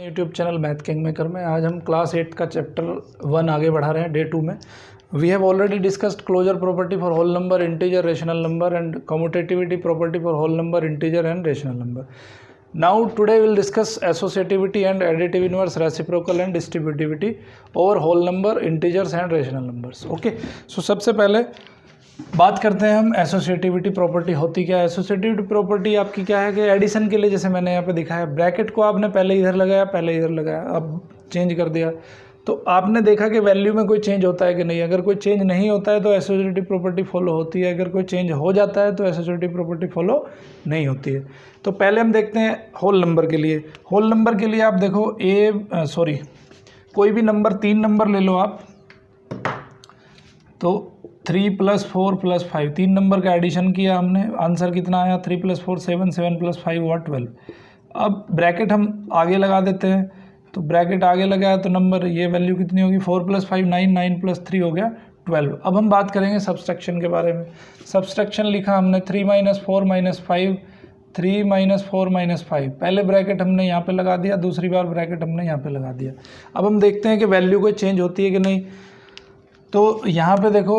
YouTube channel math king maker में आज हम क्लास 8 का चैप्टर 1 आगे बढ़ा रहे हैं डे 2 में। We have already discussed closure property for whole number, integer, rational number and commutativity property for whole number, integer and rational number. Now today we will discuss associativity and additive inverse, reciprocal and distributivity over whole number, integers and rational numbers. Okay, so सबसे पहले बात करते हैं हम associativity property होती क्या है। Associativity property आपकी क्या है कि एडिशन के लिए जैसे मैंने यहाँ पे दिखाया, ब्रैकेट को आपने पहले इधर लगाया, पहले इधर लगाया, अब चेंज कर दिया तो आपने देखा कि वैल्यू में कोई चेंज होता है कि नहीं। अगर कोई चेंज नहीं होता है तो एसोसिएटिव प्रॉपर्टी फॉलो होती है, अगर कोई चेंज हो जाता है तो एसोसिएटिव प्रॉपर्टी फॉलो नहीं होती है। तो पहले हम देखते हैं होल नंबर के लिए। होल नंबर के लिए आप देखो कोई भी नंबर 3 नंबर ले लो आप, तो 3 + 4 + 5 3 नंबर का एडिशन किया हमने, आंसर कितना आया 3 + 4 7, 7 + 5 हुआ 12। अब ब्रैकेट हम आगे लगा देते हैं, तो ब्रैकेट आगे लगाया तो नंबर ये वैल्यू कितनी होगी 4 + 5 9, 9 + 3 हो गया 12। अब हम बात करेंगे सब्सट्रैक्शन के बारे में। सब्सट्रैक्शन लिखा हमने 3 - 4 - 5, 3 - 4 - 5, पहले ब्रैकेट हमने यहाँ पे लगा दिया, दूसरी बार ब्रैकेट हमने यहाँ पे लगा दिया। अब हम देखते हैं कि वैल्यू कोई चेंज होती है कि नहीं। तो यहाँ पे देखो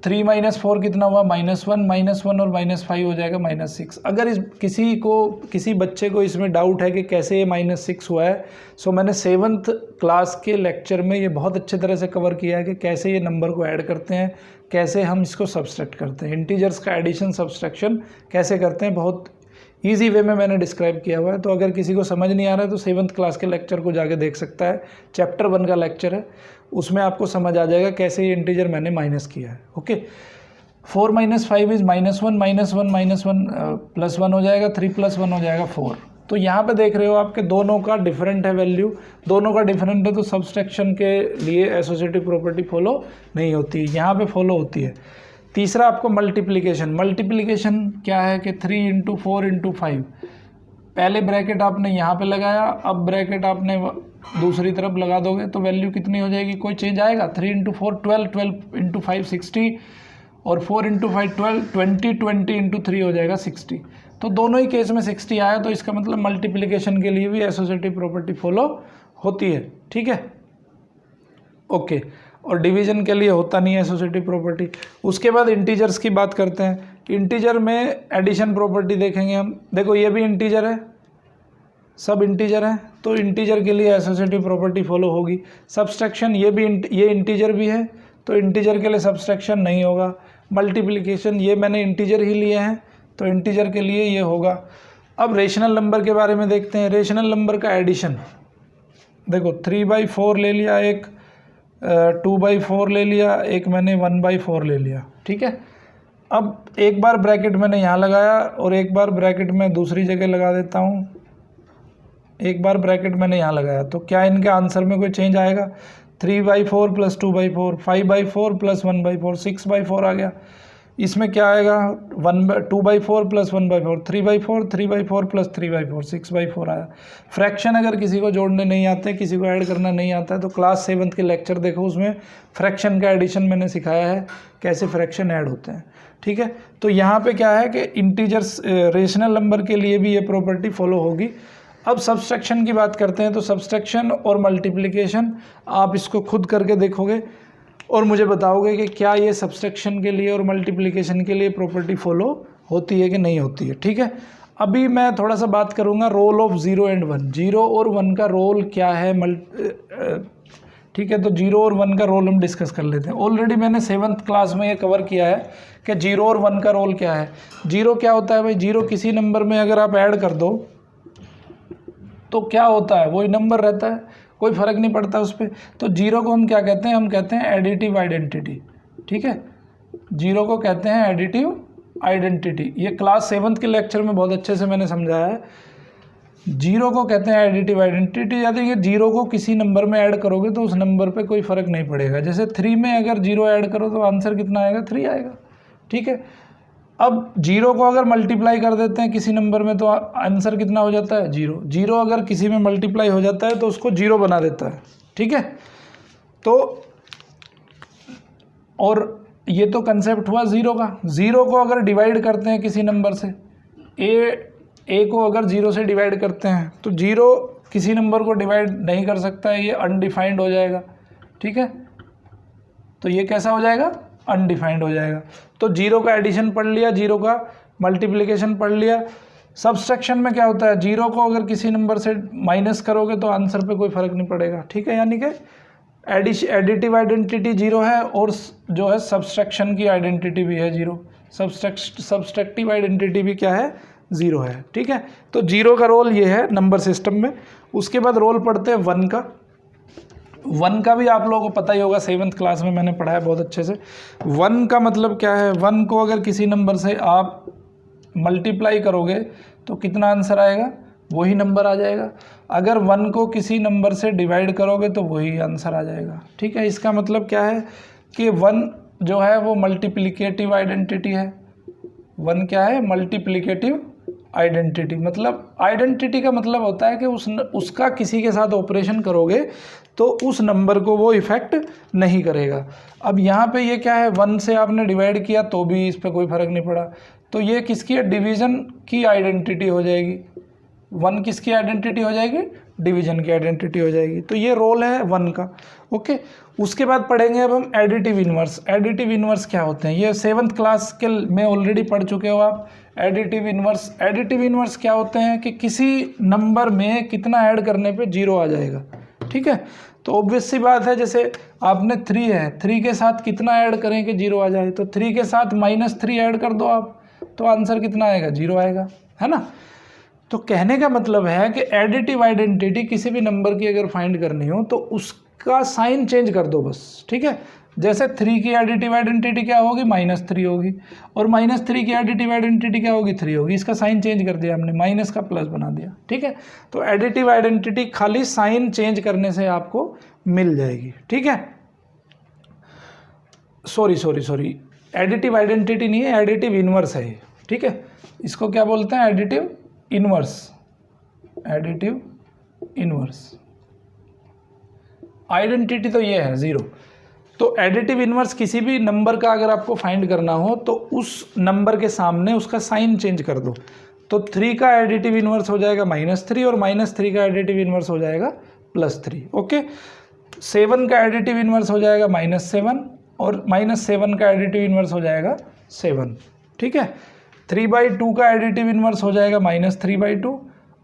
3 - 4 कितना हुआ -1, -1 और -5 हो जाएगा -6। अगर किसी बच्चे को इसमें डाउट है कि कैसे ये -6 हुआ है, सो मैंने 7th क्लास के लेक्चर में ये बहुत अच्छे तरह से कवर किया है कि कैसे ये नंबर को ऐड करते हैं, कैसे हम इसको सब्सट्रैक्ट करते हैं, इंटीजर्स का एडिशन सब्सट्रैक्शन कैसे करते हैं, बहुत ईजी वे में मैंने डिस्क्राइब किया हुआ है। तो अगर किसी को समझ नहीं आ रहा है तो 7th क्लास के लेक्चर को जाके देख सकता है, चैप्टर 1 का लेक्चर है, उसमें आपको समझ आ जाएगा कैसे ये इंटीजर मैंने माइनस किया है। ओके, 4 - 5 इज़ -1, -1 +1 हो जाएगा, 3 + 1 हो जाएगा 4। तो यहाँ पे देख रहे हो आपके दोनों का डिफरेंट है वैल्यू, दोनों का डिफरेंट है, तो सब्सट्रैक्शन के लिए एसोसिएटिव प्रॉपर्टी फॉलो नहीं होती, यहाँ पे फॉलो होती है। तीसरा आपको मल्टीप्लिकेशन। मल्टीप्लिकेशन क्या है कि 3 × 4 × 5, पहले ब्रैकेट आपने यहाँ पे लगाया, अब ब्रैकेट आपने दूसरी तरफ लगा दोगे तो वैल्यू कितनी हो जाएगी, कोई चेंज आएगा। 3 × 4 12, 12 × 5 60 और 4 × 5 12, 20, 20 × 3 हो जाएगा 60। तो दोनों ही केस में 60 आया, तो इसका मतलब मल्टीप्लिकेशन के लिए भी एसोसिएटिव प्रॉपर्टी फॉलो होती है। ठीक है, ओके। और डिवीजन के लिए होता नहीं है एसोसिएटिव प्रॉपर्टी। उसके बाद इंटीजर्स की बात करते हैं। इंटीजर में एडिशन प्रॉपर्टी देखेंगे हम। देखो ये भी इंटीजर है, सब इंटीजर है, तो इंटीजर के लिए एसोसिएटिव प्रॉपर्टी फॉलो होगी। सब्सट्रैक्शन ये इंटीजर भी है, तो इंटीजर के लिए सब्सट्रैक्शन नहीं होगा। मल्टीप्लिकेशन ये मैंने इंटीजर ही लिए हैं, तो इंटीजर के लिए ये होगा। अब रेशनल नंबर के बारे में देखते हैं। रेशनल नंबर का एडिशन देखो 3/4 ले लिया, एक 2/4 ले लिया, एक मैंने 1/4 ले लिया। ठीक है, अब एक बार ब्रैकेट मैंने यहाँ लगाया और एक बार ब्रैकेट मैं दूसरी जगह लगा देता हूँ, एक बार ब्रैकेट मैंने यहाँ लगाया, तो क्या इनके आंसर में कोई चेंज आएगा। 3/4 + 2/4, 5/4 + 1/4, 6/4 आ गया। इसमें क्या आएगा 2/4 + 1/4, 3/4, 3/4 + 3/4, 6/4 आया। फ्रैक्शन अगर किसी को जोड़ने नहीं आते, किसी को ऐड करना नहीं आता है, तो क्लास 7th के लेक्चर देखो, उसमें फ्रैक्शन का एडिशन मैंने सिखाया है, कैसे फ्रैक्शन ऐड होते हैं। ठीक है, तो यहाँ पे क्या है कि इंटीजर्स रेशनल नंबर के लिए भी ये प्रॉपर्टी फॉलो होगी। अब सब्सट्रैक्शन की बात करते हैं, तो सब्सट्रैक्शन और मल्टीप्लिकेशन आप इसको खुद करके देखोगे और मुझे बताओगे कि क्या ये सब्सट्रैक्शन के लिए और मल्टीप्लिकेशन के लिए प्रॉपर्टी फॉलो होती है कि नहीं होती है। ठीक है, अभी मैं थोड़ा सा बात करूँगा रोल ऑफ 0 एंड 1। 0 और 1 का रोल क्या है, ठीक है, तो 0 और 1 का रोल हम डिस्कस कर लेते हैं। ऑलरेडी मैंने 7th क्लास में ये कवर किया है कि 0 और 1 का रोल क्या है। 0 क्या होता है भाई, 0 किसी नंबर में अगर आप ऐड कर दो तो क्या होता है, वही नंबर रहता है, कोई फ़र्क नहीं पड़ता उस पर। तो 0 को हम क्या कहते हैं, हम कहते हैं एडिटिव आइडेंटिटी। ठीक है, 0 को कहते हैं एडिटिव आइडेंटिटी। ये क्लास 7th के लेक्चर में बहुत अच्छे से मैंने समझाया है। 0 को कहते हैं एडिटिव आइडेंटिटी, यानी कि 0 को किसी नंबर में ऐड करोगे तो उस नंबर पे कोई फ़र्क नहीं पड़ेगा। जैसे 3 में अगर 0 ऐड करो तो आंसर कितना आएगा, 3 आएगा। ठीक है, अब 0 को अगर मल्टीप्लाई कर देते हैं किसी नंबर में तो आंसर कितना हो जाता है, 0। 0 अगर किसी में मल्टीप्लाई हो जाता है तो उसको 0 बना देता है। ठीक है, तो और ये तो कंसेप्ट हुआ 0 का। 0 को अगर डिवाइड करते हैं किसी नंबर से, ए को अगर 0 से डिवाइड करते हैं तो 0 किसी नंबर को डिवाइड नहीं कर सकता है, ये अनडिफाइंड हो जाएगा। ठीक है, तो ये कैसा हो जाएगा, अनडिफाइंड हो जाएगा। तो जीरो का एडिशन पढ़ लिया, जीरो का मल्टीप्लिकेशन पढ़ लिया। सब्सट्रैक्शन में क्या होता है, जीरो को अगर किसी नंबर से माइनस करोगे तो आंसर पे कोई फर्क नहीं पड़ेगा। ठीक है, यानी कि एडिटिव आइडेंटिटी जीरो है और जो है सब्सट्रैक्शन की आइडेंटिटी भी है जीरो, सब्सट्रैक्टिव आइडेंटिटी भी क्या है, ज़ीरो है। ठीक है, तो जीरो का रोल ये है नंबर सिस्टम में। उसके बाद रोल पढ़ते हैं वन का। वन का भी आप लोगों को पता ही होगा, 7th क्लास में मैंने पढ़ा है बहुत अच्छे से। वन का मतलब क्या है, वन को अगर किसी नंबर से आप मल्टीप्लाई करोगे तो कितना आंसर आएगा, वही नंबर आ जाएगा। अगर वन को किसी नंबर से डिवाइड करोगे तो वही आंसर आ जाएगा। ठीक है, इसका मतलब क्या है कि वन जो है वो मल्टीप्लिकेटिव आइडेंटिटी है। वन क्या है, मल्टीप्लिकेटिव आइडेंटिटी। मतलब आइडेंटिटी का मतलब होता है कि उसका किसी के साथ ऑपरेशन करोगे तो उस नंबर को वो इफ़ेक्ट नहीं करेगा। अब यहाँ पे ये क्या है, वन से आपने डिवाइड किया तो भी इस पर कोई फ़र्क नहीं पड़ा, तो ये किसकी है, डिवीज़न की आइडेंटिटी हो जाएगी। वन किसकी आइडेंटिटी हो जाएगी, डिवीज़न की आइडेंटिटी हो जाएगी। तो ये रोल है वन का। ओके, उसके बाद पढ़ेंगे अब हम एडिटिव इन्वर्स। एडिटिव इन्वर्स क्या होते हैं, ये 7th क्लास के में ऑलरेडी पढ़ चुके हो आप। एडिटिव इन्वर्स, एडिटिव इन्वर्स क्या होते हैं कि किसी नंबर में कितना ऐड करने पे जीरो आ जाएगा। ठीक है, तो ऑब्वियस सी बात है, जैसे आपने 3 है, 3 के साथ कितना ऐड करें कि जीरो आ जाए, तो 3 के साथ -3 ऐड कर दो आप, तो आंसर कितना आएगा, जीरो आएगा, है ना। तो कहने का मतलब है कि एडिटिव आइडेंटिटी किसी भी नंबर की अगर फाइंड करनी हो तो उसका साइन चेंज कर दो बस। ठीक है, जैसे 3 की एडिटिव आइडेंटिटी क्या होगी, -3 होगी, और -3 की एडिटिव आइडेंटिटी क्या होगी, 3 होगी। इसका साइन चेंज कर दिया हमने, माइनस का प्लस बना दिया। ठीक है, तो एडिटिव आइडेंटिटी खाली साइन चेंज करने से आपको मिल जाएगी। ठीक है, सॉरी, एडिटिव आइडेंटिटी नहीं है, एडिटिव इन्वर्स है ये। ठीक है, इसको क्या बोलते हैं, additive inverse. Additive inverse identity तो ये है ज़ीरो। तो एडिटिव इन्वर्स किसी भी नंबर का अगर आपको फाइंड करना हो तो उस नंबर के सामने उसका साइन चेंज कर दो। तो 3 का एडिटिव इन्वर्स हो जाएगा -3 और -3 का एडिटिव इन्वर्स हो जाएगा +3। ओके, 7 का एडिटिव इन्वर्स हो जाएगा -7 और -7 का एडिटिव इन्वर्स हो जाएगा 7। ठीक है, 3/2 का एडिटिव इन्वर्स हो जाएगा -3/2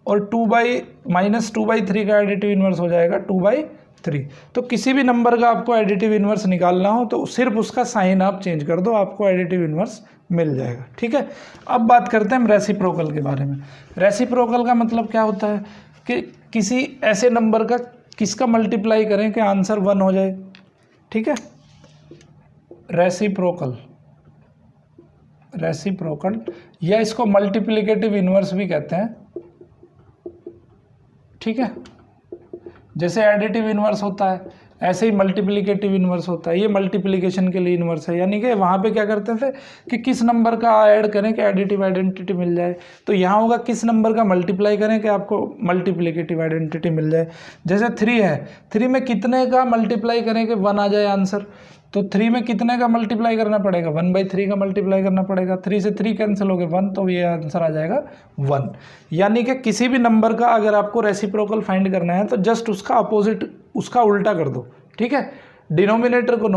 और -2/3 का एडिटिव इन्वर्स हो जाएगा 2/3। तो किसी भी नंबर का आपको एडिटिव इन्वर्स निकालना हो तो सिर्फ उसका साइन आप चेंज कर दो, आपको एडिटिव इन्वर्स मिल जाएगा। ठीक है, अब बात करते हैं हम रेसिप्रोकल के बारे में। रेसिप्रोकल का मतलब क्या होता है कि किसी ऐसे नंबर का किसका मल्टीप्लाई करें कि आंसर 1 हो जाए। ठीक है, रेसिप्रोकल या इसको मल्टीप्लिकेटिव इन्वर्स भी कहते हैं। ठीक है, जैसे एडिटिव इन्वर्स होता है ऐसे ही मल्टीप्लिकेटिव इन्वर्स होता है। ये मल्टीप्लिकेशन के लिए इन्वर्स है, यानी कि वहाँ पे क्या करते थे कि किस नंबर का ऐड करें कि एडिटिव आइडेंटिटी मिल जाए। तो यहाँ होगा किस नंबर का मल्टीप्लाई करें कि आपको मल्टीप्लिकेटिव आइडेंटिटी मिल जाए। जैसे 3 है, 3 में कितने का मल्टीप्लाई करें कि 1 आ जाए आंसर। तो 3 में कितने का मल्टीप्लाई करना पड़ेगा, 1/3 का मल्टीप्लाई करना पड़ेगा। 3 से 3 कैंसिल हो गए 1, तो ये आंसर आ जाएगा 1। यानी कि किसी भी नंबर का अगर आपको रेसिप्रोकल फाइंड करना है तो जस्ट उसका अपोजिट, उसका उल्टा कर दो। ठीक है, डिनोमिनेटर को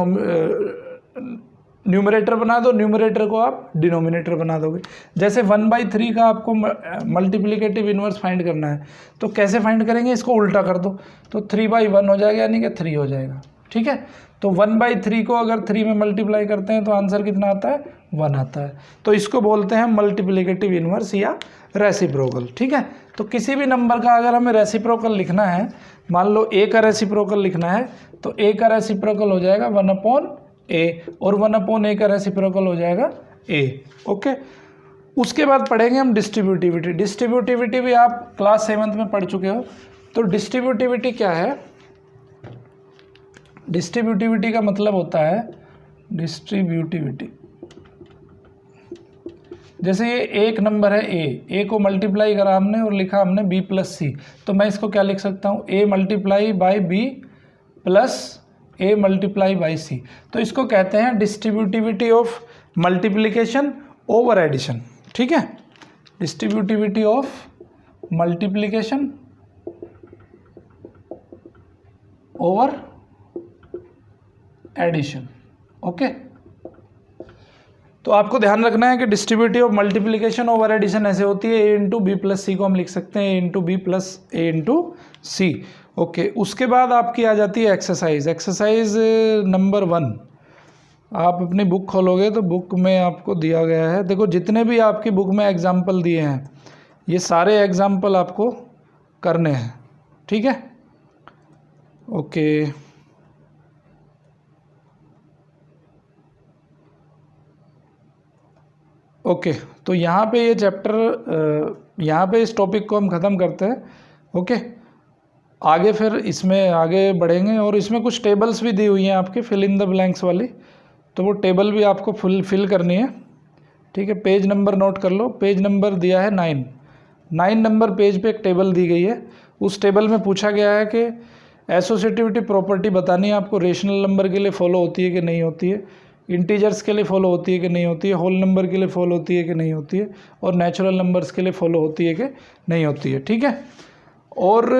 न्यूमरेटर बना दो, न्यूमरेटर को आप डिनोमिनेटर बना दोगे। जैसे 1/3 का आपको मल्टीप्लिकेटिव इन्वर्स फाइंड करना है तो कैसे फाइंड करेंगे, इसको उल्टा कर दो तो 3/1 हो जाएगा, यानी कि 3 हो जाएगा। ठीक है, तो 1/3 को अगर 3 में मल्टीप्लाई करते हैं तो आंसर कितना आता है, 1 आता है। तो इसको बोलते हैं मल्टीप्लिकेटिव इन्वर्स या रेसिप्रोकल। ठीक है, तो किसी भी नंबर का अगर हमें रेसिप्रोकल लिखना है, मान लो a का रेसिप्रोकल लिखना है तो a का रेसिप्रोकल हो जाएगा 1/a और 1/a का रेसिप्रोकल हो जाएगा a। ओके, उसके बाद पढ़ेंगे हम डिस्ट्रीब्यूटिविटी। डिस्ट्रीब्यूटिविटी भी आप क्लास 7th में पढ़ चुके हो। तो डिस्ट्रीब्यूटिविटी क्या है, डिस्ट्रीब्यूटिविटी का मतलब होता है डिस्ट्रीब्यूटिविटी, जैसे ये एक नंबर है a को मल्टीप्लाई करा हमने और लिखा हमने b + c, तो मैं इसको क्या लिख सकता हूँ, a × b + a × c। तो इसको कहते हैं distributivity of multiplication over addition. ठीक है, distributivity of multiplication over addition. Okay, तो आपको ध्यान रखना है कि distributive of multiplication over addition ऐसे होती है, A into B plus C को हम लिख सकते हैं A into B plus A into C. Okay, उसके बाद आपकी आ जाती है एक्सरसाइज। एक्सरसाइज नंबर 1, आप अपनी बुक खोलोगे तो बुक में आपको दिया गया है, देखो जितने भी आपकी बुक में एग्जाम्पल दिए हैं ये सारे एग्जाम्पल आपको करने हैं, ठीक है। ओके, ओके, तो यहाँ पे ये चैप्टर यहाँ पे इस टॉपिक को हम ख़त्म करते हैं। ओके, आगे फिर इसमें आगे बढ़ेंगे और इसमें कुछ टेबल्स भी दी हुई हैं आपके फिल इन द ब्लैंक्स वाली, तो वो टेबल भी आपको फिल करनी है, ठीक है। पेज नंबर नोट कर लो, पेज नंबर दिया है 9 नंबर पेज पे एक टेबल दी गई है। उस टेबल में पूछा गया है कि एसोसिएटिविटी प्रॉपर्टी बतानी है आपको, रेशनल नंबर के लिए फॉलो होती है कि नहीं होती है, इंटीजर्स के लिए फॉलो होती है कि नहीं होती है, होल नंबर के लिए फॉलो होती है कि नहीं होती है, और नेचुरल नंबर्स के लिए फॉलो होती है कि नहीं होती है, ठीक है। और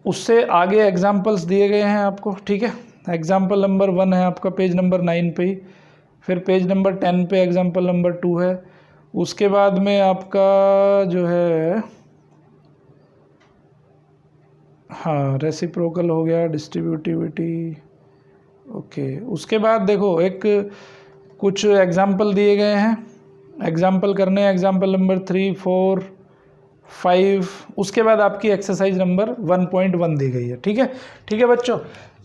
उससे आगे एग्जाम्पल्स दिए गए हैं आपको, ठीक है। एग्जाम्पल नंबर 1 है आपका पेज नंबर 9 पे ही, फिर पेज नंबर 10 पे एग्जाम्पल नंबर 2 है, उसके बाद में आपका जो है हाँ रेसिप्रोकल हो गया, डिस्ट्रीब्यूटिविटी। ओके, उसके बाद देखो एक कुछ एग्जाम्पल दिए गए हैं, एग्जाम्पल करने हैं, एग्जाम्पल नंबर 3, 4, 5, उसके बाद आपकी एक्सरसाइज नंबर 1.1 दी गई है, ठीक है। ठीक है बच्चों,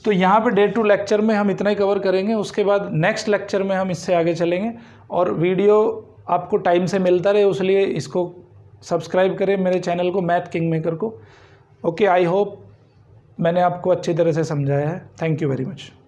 तो यहाँ पे डे 2 लेक्चर में हम इतना ही कवर करेंगे, उसके बाद नेक्स्ट लेक्चर में हम इससे आगे चलेंगे। और वीडियो आपको टाइम से मिलता रहे उसलिए इसको सब्सक्राइब करें मेरे चैनल को, मैथ किंग मेकर को। ओके, आई होप मैंने आपको अच्छी तरह से समझाया है। Thank you very much.